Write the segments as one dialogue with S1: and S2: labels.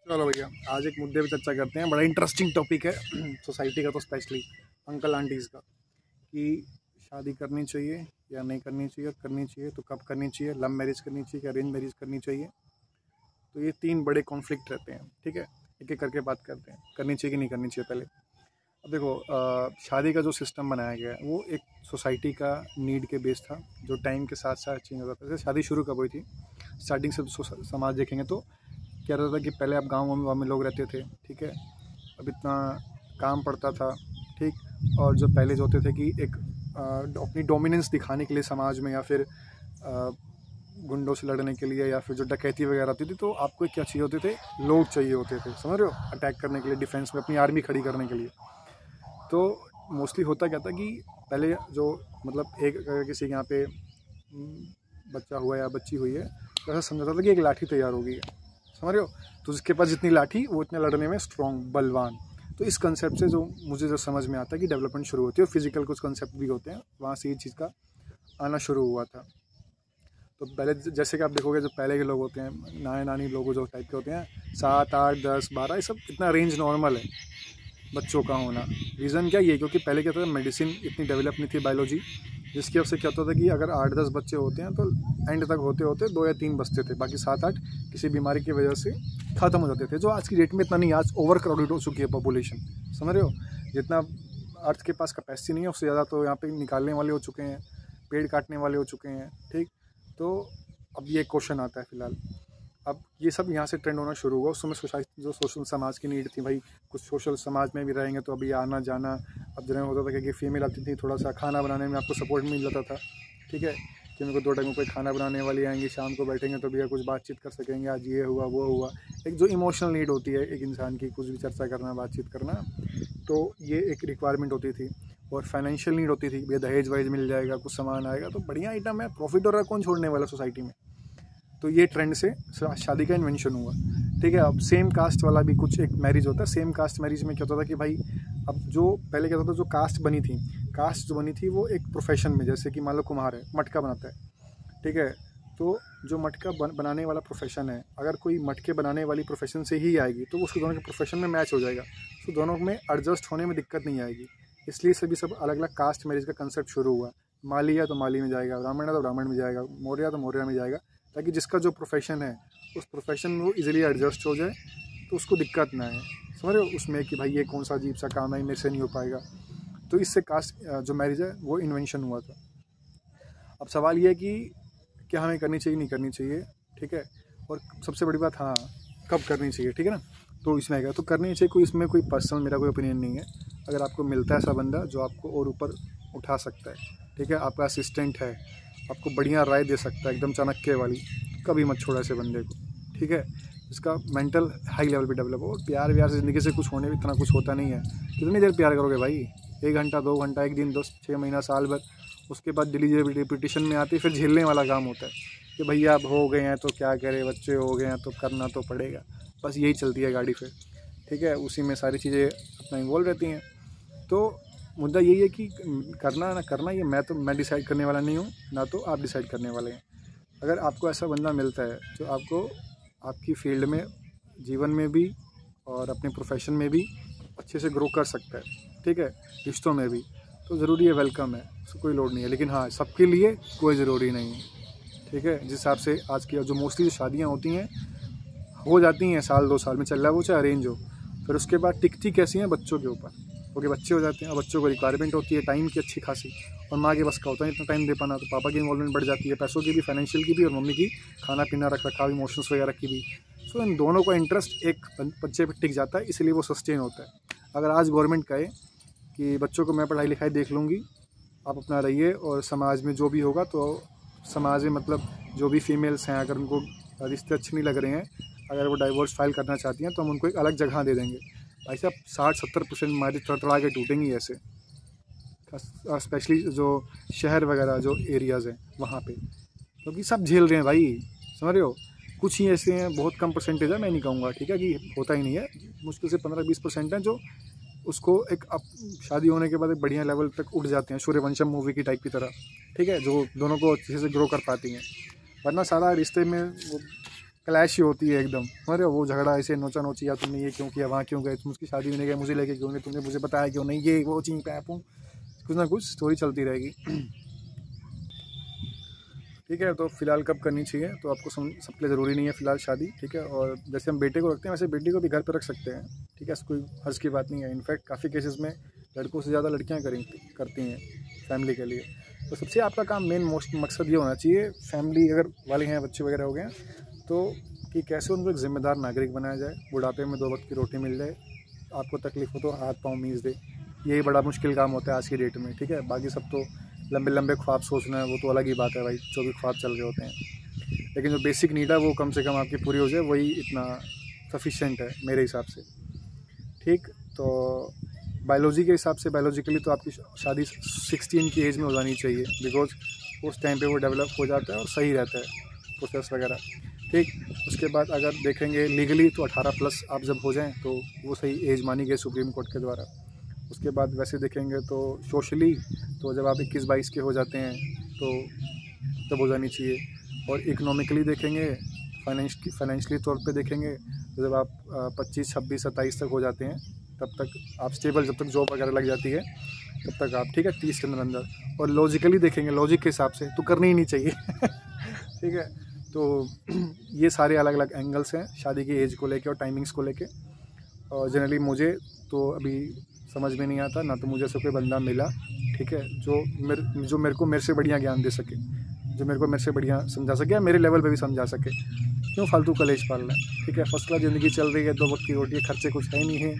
S1: चलो भैया, आज एक मुद्दे पे चर्चा करते हैं। बड़ा इंटरेस्टिंग टॉपिक है सोसाइटी का, तो स्पेशली अंकल आंटीज़ का, कि शादी करनी चाहिए या नहीं करनी चाहिए, करनी चाहिए तो कब करनी चाहिए, लव मैरिज करनी चाहिए या अरेंज मैरिज करनी चाहिए। तो ये तीन बड़े कॉन्फ्लिक्ट रहते हैं। ठीक है, एक एक करके बात करते हैं, करनी चाहिए कि नहीं करनी चाहिए। पहले अब देखो, शादी का जो सिस्टम बनाया गया है वो एक सोसाइटी का नीड के बेस था, जो टाइम के साथ साथ चेंज होता था। जैसे शादी शुरू कब हुई थी, स्टार्टिंग से समाज देखेंगे तो क्या रहता था कि पहले आप गाँव में लोग रहते थे। ठीक है, अब इतना काम पड़ता था। ठीक, और जो पहले जो होते थे कि एक अपनी डोमिनेंस दिखाने के लिए समाज में, या फिर गुंडों से लड़ने के लिए, या फिर जो डकैती वगैरह होती थी, तो आपको क्या चाहिए होते थे, लोग चाहिए होते थे, समझ रहे हो, अटैक करने के लिए, डिफेंस में अपनी आर्मी खड़ी करने के लिए। तो मोस्टली होता क्या था कि पहले जो मतलब एक अगर किसी के यहाँ पे बच्चा हुआ या बच्ची हुई है, तो ऐसा समझा था कि एक लाठी तैयार हो गई है, समझ रहे हो, तो जिसके पास जितनी लाठी वो इतने लड़ने में स्ट्रॉन्ग, बलवान। तो इस कंसेप्ट से मुझे समझ में आता है कि डेवलपमेंट शुरू होती है, और फिजिकल कुछ कंसेप्ट भी होते हैं, वहाँ से ये चीज़ का आना शुरू हुआ था। तो पहले जैसे कि आप देखोगे, जो पहले के लोग होते हैं, नानी नानी लोग जो टाइप के होते हैं, 7, 8, 10, 12, ये सब इतना रेंज नॉर्मल है बच्चों का होना। रीज़न क्या, ये क्योंकि पहले क्या था, मेडिसिन इतनी डेवलप नहीं थी, बायोलॉजी, जिसकी वजह से क्या होता था कि अगर 8-10 बच्चे होते हैं तो एंड तक होते होते 2 या 3 बचते थे, बाकी 7-8 किसी बीमारी की वजह से ख़त्म हो जाते थे। जो आज की डेट में इतना नहीं, आज ओवर क्राउडेड हो चुकी है पॉपुलेशन, समझ रहे हो, जितना अर्थ के पास कैपेसिटी नहीं है उससे ज़्यादा तो यहाँ पे निकालने वाले हो चुके हैं, पेड़ काटने वाले हो चुके हैं। ठीक, तो अब ये क्वेश्चन आता है फिलहाल, अब ये सब यहाँ से ट्रेंड होना शुरू हुआ। उस समय सोसाइटी, जो सोशल समाज की नीड थी भाई, कुछ सोशल समाज में भी रहेंगे तो अभी आना जाना, अब जो होता था कि फीमेल आती थी, थोड़ा सा खाना बनाने में आपको सपोर्ट मिल जाता था। ठीक है, कि मेरे को 2 टाइम में कोई खाना बनाने वाली आएंगी, शाम को बैठेंगे तो भैया कुछ बातचीत कर सकेंगे, आज ये हुआ वो हुआ। एक जो इमोशनल नीड होती है एक इंसान की, कुछ भी चर्चा करना, बातचीत करना, तो ये एक रिक्वायरमेंट होती थी। और फाइनेंशियल नीड होती थी, भैया दहेज वहेज मिल जाएगा, कुछ सामान आएगा तो बढ़िया आइटम है, प्रॉफिट हो रहा है, कौन छोड़ने वाला सोसाइटी में। तो ये ट्रेंड से शादी का इन्वेंशन हुआ। ठीक है, अब सेम कास्ट वाला भी कुछ एक मैरिज होता है। सेम कास्ट मैरिज में क्या होता था कि भाई, अब जो पहले क्या होता था, जो कास्ट बनी थी, कास्ट जो बनी थी वो एक प्रोफेशन में, जैसे कि मान लो कुम्हार है, मटका बनाता है। ठीक है, तो जो मटका बनाने वाला प्रोफेशन है, अगर कोई मटके बनाने वाली प्रोफेशन से ही आएगी तो उसको दोनों के प्रोफेशन में मैच हो जाएगा, तो दोनों में एडजस्ट होने में दिक्कत नहीं आएगी। इसलिए सभी सब अलग अलग कास्ट मैरिज का कंसेप्ट शुरू हुआ। माली है तो माली में जाएगा, ब्राह्मण है तो ब्राह्मण में जाएगा, मौर्य तो मौर्य में जाएगा, ताकि जिसका जो प्रोफेशन है उस प्रोफेशन में वो इजीली एडजस्ट हो जाए, तो उसको दिक्कत ना है, समझ रहे हो, उसमें कि भाई ये कौन सा अजीब सा काम है, मेरे से नहीं हो पाएगा। तो इससे कास्ट जो मैरिज है वो इन्वेंशन हुआ था। अब सवाल ये है कि क्या हमें करनी चाहिए, नहीं करनी चाहिए। ठीक है, और सबसे बड़ी बात, हाँ, कब करनी चाहिए। ठीक है ना, तो इसमें आएगा तो करनी चाहिए, कोई इसमें कोई पर्सनल मेरा कोई ओपिनियन नहीं है। अगर आपको मिलता है ऐसा बंदा जो आपको और ऊपर उठा सकता है, ठीक है, आपका असिस्टेंट है, आपको बढ़िया राय दे सकता है, एकदम चाणक्य वाली, कभी मत छोड़ा ऐसे बंदे को। ठीक है, इसका मेंटल हाई लेवल पे डेवलप हो। प्यार व्यार से ज़िंदगी से कुछ होने इतना कुछ होता नहीं है। कितनी देर प्यार करोगे भाई, 1 घंटा 2 घंटा, 1 दिन 6 महीना, साल भर, उसके बाद डिलीवरी रिपीटिशन में आती है, फिर झेलने वाला काम होता है कि भैया अब हो गए हैं तो क्या करें, बच्चे हो गए हैं तो करना तो पड़ेगा, बस यही चलती है गाड़ी फिर। ठीक है, उसी में सारी चीज़ें अपना इन्वॉल्व रहती हैं। तो मुद्दा यही है कि करना ना करना, ये मैं डिसाइड करने वाला नहीं हूँ, ना तो आप डिसाइड करने वाले हैं। अगर आपको ऐसा बंदा मिलता है जो आपको आपकी फील्ड में, जीवन में भी और अपने प्रोफेशन में भी अच्छे से ग्रो कर सकता है, ठीक है, रिश्तों में भी, तो ज़रूरी है, वेलकम है, उसको कोई लोड नहीं है। लेकिन हाँ, सबके लिए कोई ज़रूरी नहीं है। ठीक है, जिस हिसाब से आज की जो मोस्टली जो शादियाँ होती हैं, हो जाती हैं 1-2 साल में, चल रहा है वो, चाहे अरेंज हो, फिर उसके बाद टिकती कैसी हैं, बच्चों के ऊपर, क्योंकि बच्चे हो जाते हैं और बच्चों को रिक्वायरमेंट होती है टाइम की अच्छी खासी, और माँ के बस का होता है इतना टाइम दे पाना, तो पापा की इन्वॉल्वमेंट बढ़ जाती है, पैसों की भी, फाइनेंशियल की भी, और मम्मी की खाना पीना, रख रखाव, इमोशंस वगैरह की भी। सो इन दोनों का इंटरेस्ट एक बच्चे पर टिक जाता है, इसलिए वो सस्टेन होता है। अगर आज गवर्नमेंट कहे कि बच्चों को मैं पढ़ाई लिखाई देख लूँगी, आप अपना रहिए, और समाज में जो भी होगा, तो समाज में मतलब जो भी फीमेल्स हैं, अगर उनको रिश्ते अच्छे नहीं लग रहे हैं, अगर वो डाइवोर्स फाइल करना चाहती हैं, तो हम उनको एक अलग जगह दे देंगे। भाई साहब, 60-70% मैरिज तड़तड़ा के टूटेंगी ऐसे, स्पेशली जो शहर वगैरह जो एरियाज़ हैं वहाँ पे, क्योंकि सब झेल रहे हैं भाई, समझ रहे हो। कुछ ही ऐसे हैं, बहुत कम परसेंटेज है, मैं नहीं कहूँगा, ठीक है, कि होता ही नहीं है, मुश्किल से 15-20% हैं जो उसको एक अब शादी होने के बाद एक बढ़िया लेवल तक उठ जाते हैं, सूर्यवंशम मूवी की टाइप की तरह। ठीक है, जो दोनों को अच्छे से ग्रो कर पाती हैं, वरना सारा रिश्ते में वो क्लैश ही होती है एकदम। अरे वो झगड़ा ऐसे नोचा नोची, या तुमने ये क्यों किया, वहाँ क्यों गए, तुम उसकी शादी में नहीं गए, मुझे लेके क्यों नहीं, तुमने मुझे बताया क्यों नहीं, ये वो चीज़ पैप हूँ, कुछ ना कुछ स्टोरी चलती रहेगी। ठीक है, तो फिलहाल कब करनी चाहिए, तो आपको सबके लिए ज़रूरी नहीं है फिलहाल शादी। ठीक है, और जैसे हम बेटे को रखते हैं वैसे बेटी को भी घर पर रख सकते हैं। ठीक है, ऐसा कोई हर्ज की बात नहीं है। इनफैक्ट काफ़ी केसेस में लड़कों से ज़्यादा लड़कियाँ करती हैं फैमिली के लिए। तो सबसे आपका काम मेन मोस्ट मकसद ये होना चाहिए, फैमिली अगर वाले हैं, बच्चे वगैरह हो गए हैं, तो कि कैसे उनको एक ज़िम्मेदार नागरिक बनाया जाए, बुढ़ापे में 2 वक्त की रोटी मिल जाए, आपको तकलीफ़ हो तो हाथ पाँव मींच दे। यही बड़ा मुश्किल काम होता है आज की डेट में। ठीक है, बाकी सब तो लंबे लंबे ख्वाब सोचना है, वो तो अलग ही बात है भाई, जो भी ख्वाब चल रहे होते हैं, लेकिन जो बेसिक नीड है वो कम से कम आपकी पूरी हो जाए, वही इतना सफिशेंट है मेरे हिसाब से। ठीक, तो बायोलॉजी के हिसाब से, बायोलॉजिकली तो आपकी शादी 16 की एज में हो जानी चाहिए, बिकॉज उस टाइम पे वो डेवलप हो जाता है और सही रहता है प्रोसेस वगैरह। ठीक, उसके बाद अगर देखेंगे लीगली तो 18+ आप जब हो जाएं तो वो सही एज मानी गई सुप्रीम कोर्ट के द्वारा। उसके बाद वैसे देखेंगे तो सोशली, तो जब आप 21-22 के हो जाते हैं तो तब हो जानी चाहिए। और इकोनॉमिकली देखेंगे, फाइनेंशियली तौर पे देखेंगे तो जब आप 25, 26, 27 तक हो जाते हैं, तब तक आप स्टेबल, जब तक जॉब वगैरह लग जाती है तब तक आप, ठीक है, 30 के अंदर अंदर। और लॉजिकली देखेंगे, लॉजिक के हिसाब से तो करनी ही नहीं चाहिए। ठीक है, तो ये सारे अलग अलग एंगल्स हैं शादी की एज को लेके और टाइमिंग्स को लेके। और जनरली मुझे तो अभी समझ में नहीं आता, ना तो मुझे ऐसा कोई बंदा मिला, ठीक है, जो मेरे से बढ़िया ज्ञान दे सके, जो मेरे से बढ़िया समझा सके, या मेरे लेवल पे भी समझा सके। क्यों फालतू कलेश पालना है। ठीक है, फर्स्ट क्लास ज़िंदगी चल रही है, 2 वक्त की रोटी है, खर्चे कुछ है नहीं है,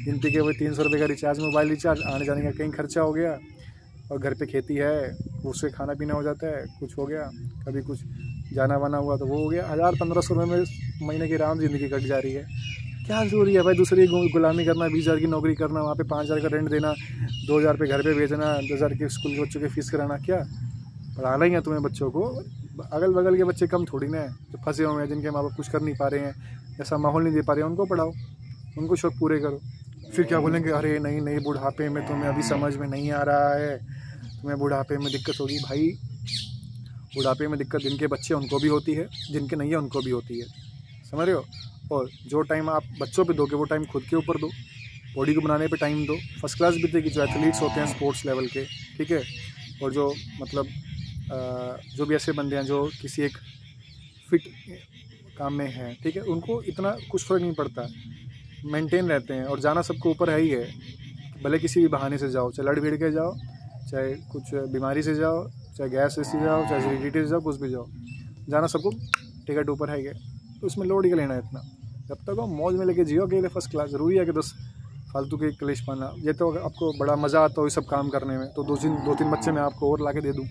S1: गिनती के वही 300 रुपये का रिचार्ज, मोबाइल रिचार्ज, आने जाने का कहीं खर्चा हो गया, और घर पे खेती है उससे खाना पीना हो जाता है, कुछ हो गया, कभी कुछ जाना वाना हुआ तो वो हो गया। 1000-1500 रुपये में महीने की आराम ज़िंदगी कट जा रही है। क्या ज़रूरी है भाई दूसरी गुलामी करना, 20,000 की नौकरी करना, वहाँ पे 5,000 का रेंट देना, 2,000 रुपये घर पे भेजना, 10,000 के स्कूल के बच्चों की फ़ीस कराना। क्या पढ़ाना ही है तुम्हें बच्चों को? अगल बगल के बच्चे कम थोड़ी ना है जो फंसे हुए हैं, जिनके माँ बाप कुछ कर नहीं पा रहे हैं, ऐसा माहौल नहीं दे पा रहे हैं, उनको पढ़ाओ, उनको शौक पूरे करो। फिर क्या बोलेंगे, अरे नहीं नहीं बुढ़ापे में तुम्हें अभी समझ में नहीं आ रहा है, तुम्हें बुढ़ापे में दिक्कत होगी। भाई बुढ़ापे में दिक्कत जिनके बच्चे उनको भी होती है, जिनके नहीं है उनको भी होती है, समझ रहे हो। और जो टाइम आप बच्चों पे दोगे वो टाइम खुद के ऊपर दो, बॉडी को बनाने पे टाइम दो। फर्स्ट क्लास भी देगी, जो एथलीट्स होते हैं स्पोर्ट्स लेवल के, ठीक है, और जो मतलब जो भी ऐसे बंदे हैं जो किसी एक फिट काम में हैं, ठीक है, उनको इतना कुछ फ़र्क नहीं पड़ता, मेंटेन रहते हैं। और जाना सबको ऊपर है ही है, भले किसी भी बहाने से जाओ, चाहे लड़ भिड़ के जाओ, चाहे कुछ बीमारी से जाओ, चाहे गैस से जाओ, चाहे हेरिडिटी से जाओ, कुछ भी जाओ, जाना सबको टिकट ऊपर है ही है। तो उसमें लोड क्या लेना है इतना, जब तक वो मौज में लेके जियो अकेले फर्स्ट क्लास। ज़रूरी है कि 10 फालतू के क्लेश पाना। ये तो आपको बड़ा मज़ा आता हो ये सब काम करने में, तो 2-3 बच्चे मैं आपको और ला के दे दूँ,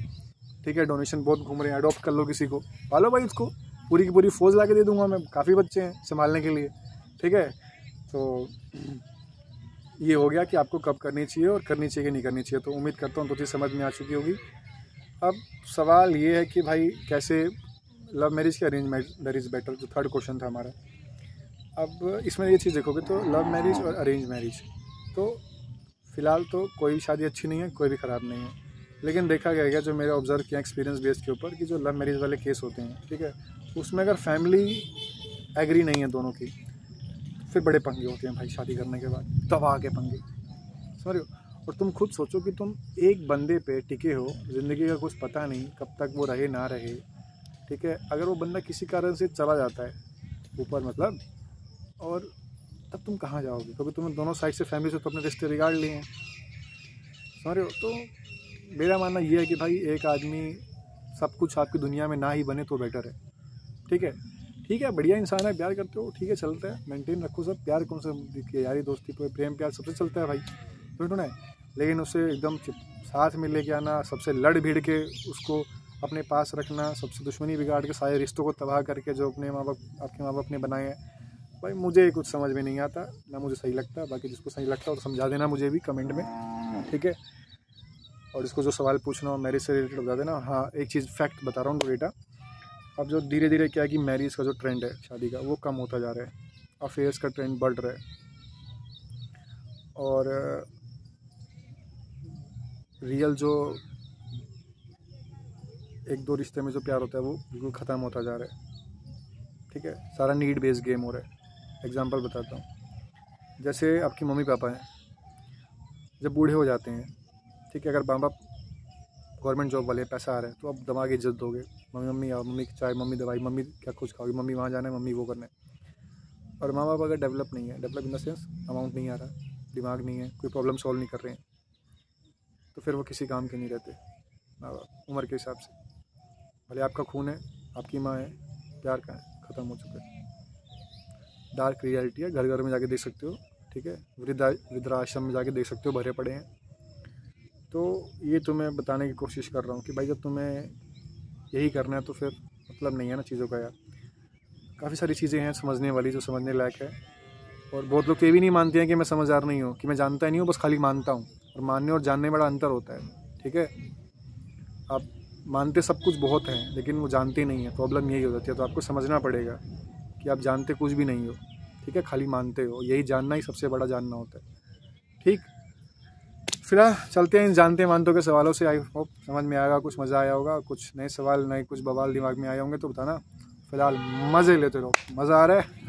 S1: ठीक है, डोनेशन बहुत घूम रहे हैं, अडॉप्ट कर लो किसी को, पालो भाई उसको, पूरी की पूरी फौज ला के दे दूँगा मैं, काफ़ी बच्चे हैं संभालने के लिए। ठीक है, तो ये हो गया कि आपको कब करनी चाहिए और करनी चाहिए कि नहीं करनी चाहिए। तो उम्मीद करता हूँ 2 चीज़ समझ में आ चुकी होगी। अब सवाल ये है कि भाई कैसे लव मैरिज की अरेंज मैरिज बेटर, जो थर्ड क्वेश्चन था हमारा। अब इसमें ये चीज़ देखोगे तो लव मैरिज और अरेंज मैरिज, तो फ़िलहाल तो कोई शादी अच्छी नहीं है, कोई भी ख़राब नहीं है, लेकिन देखा गया जो मेरा ऑब्ज़र्व किया एक्सपीरियंस बेस के ऊपर, कि जो लव मैरिज वाले केस होते हैं, ठीक है, उसमें अगर फैमिली एग्री नहीं है दोनों की, फिर बड़े पंगे होते हैं भाई शादी करने के बाद, तबाह के पंगे, समझ रहे हो। और तुम खुद सोचो कि तुम एक बंदे पे टिके हो, ज़िंदगी का कुछ पता नहीं कब तक वो रहे ना रहे, ठीक है, अगर वो बंदा किसी कारण से चला जाता है ऊपर मतलब, और तब तुम कहाँ जाओगे, क्योंकि तुमने दोनों साइड से फैमिली से तो अपने रिश्ते बिगाड़ लिए हैं, समझ रहे हो। तो मेरा मानना ये है कि भाई एक आदमी सब कुछ आपकी दुनिया में ना ही बने तो बेटर है। ठीक है, ठीक है, बढ़िया इंसान है, प्यार करते हो, ठीक है, चलता है, मेंटेन रखो सब। प्यार कौन सा, यारी दोस्ती पे प्रेम प्यार सबसे चलता है भाई, तो है, लेकिन उसे एकदम साथ में लेके आना, सबसे लड़ भिड़ के उसको अपने पास रखना, सबसे दुश्मनी बिगाड़ के सारे रिश्तों को तबाह करके जो अपने माँ बाप, आपके माँ बाप ने बनाए हैं, भाई मुझे कुछ समझ में नहीं आता, ना मुझे सही लगता। बाकी जिसको सही लगता हो तो समझा देना मुझे भी कमेंट में, ठीक है। और इसको जो सवाल पूछना हो मैरिज से रिलेटेड बता देना। हाँ, एक चीज़ फैक्ट बता रहा हूँ बेटा, अब जो धीरे धीरे क्या है कि मैरिज का जो ट्रेंड है शादी का, वो कम होता जा रहा है, अफेयर्स का ट्रेंड बढ़ रहा है, और रियल जो 1-2 रिश्ते में जो प्यार होता है वो बिल्कुल ख़त्म होता जा रहा है। ठीक है, सारा नीड बेस्ड गेम हो रहा है। एग्जांपल बताता हूँ, जैसे आपकी मम्मी पापा हैं, जब बूढ़े हो जाते हैं, ठीक है, अगर माँ बाप गवर्नमेंट जॉब वाले, पैसा आ रहा है, तो आप दबा के इज्जत दोगे, मम्मी मम्मी आओ, मम्मी की चाय, मम्मी दवाई, मम्मी क्या कुछ खाओगी, मम्मी वहाँ जाना है, मम्मी वो करना है। और माँ बाप अगर डेवलप नहीं है, develop in the sense amount नहीं आ रहा, दिमाग नहीं है, कोई प्रॉब्लम सॉल्व नहीं कर रहे हैं, तो फिर वो किसी काम के नहीं रहते माँ बाप उम्र के हिसाब से। भले आपका खून है, आपकी माँ है, प्यार का है, ख़त्म हो चुका है। डार्क रियलिटी है, घर घर में जाके देख सकते हो, ठीक है, वृद्धाश्रम में जाके देख सकते हो, भरे पड़े हैं। तो ये तुम्हें बताने की कोशिश कर रहा हूँ कि भाई जब तुम्हें यही करना है तो फिर मतलब नहीं है ना चीज़ों का यार। काफ़ी सारी चीज़ें हैं समझने वाली, जो समझने लायक है। और बहुत लोग ये भी नहीं मानते हैं कि मैं समझदार नहीं हूँ, कि मैं जानता नहीं हूँ, बस खाली मानता हूँ। और मानने और जानने में बड़ा अंतर होता है, ठीक है। आप मानते सब कुछ बहुत हैं, लेकिन वो जानते नहीं है, प्रॉब्लम यही हो जाती है। तो आपको समझना पड़ेगा कि आप जानते कुछ भी नहीं हो, ठीक है, खाली मानते हो। यही जानना ही सबसे बड़ा जानना होता है, ठीक। फिलहाल चलते हैं इन जानते मानतों के सवालों से। आई होप समझ में आएगा, कुछ मज़ा आया होगा, कुछ नए सवाल, नए कुछ बवाल दिमाग में आए होंगे तो बताना। फिलहाल मज़े लेते रहो, मज़ा आ रहा है।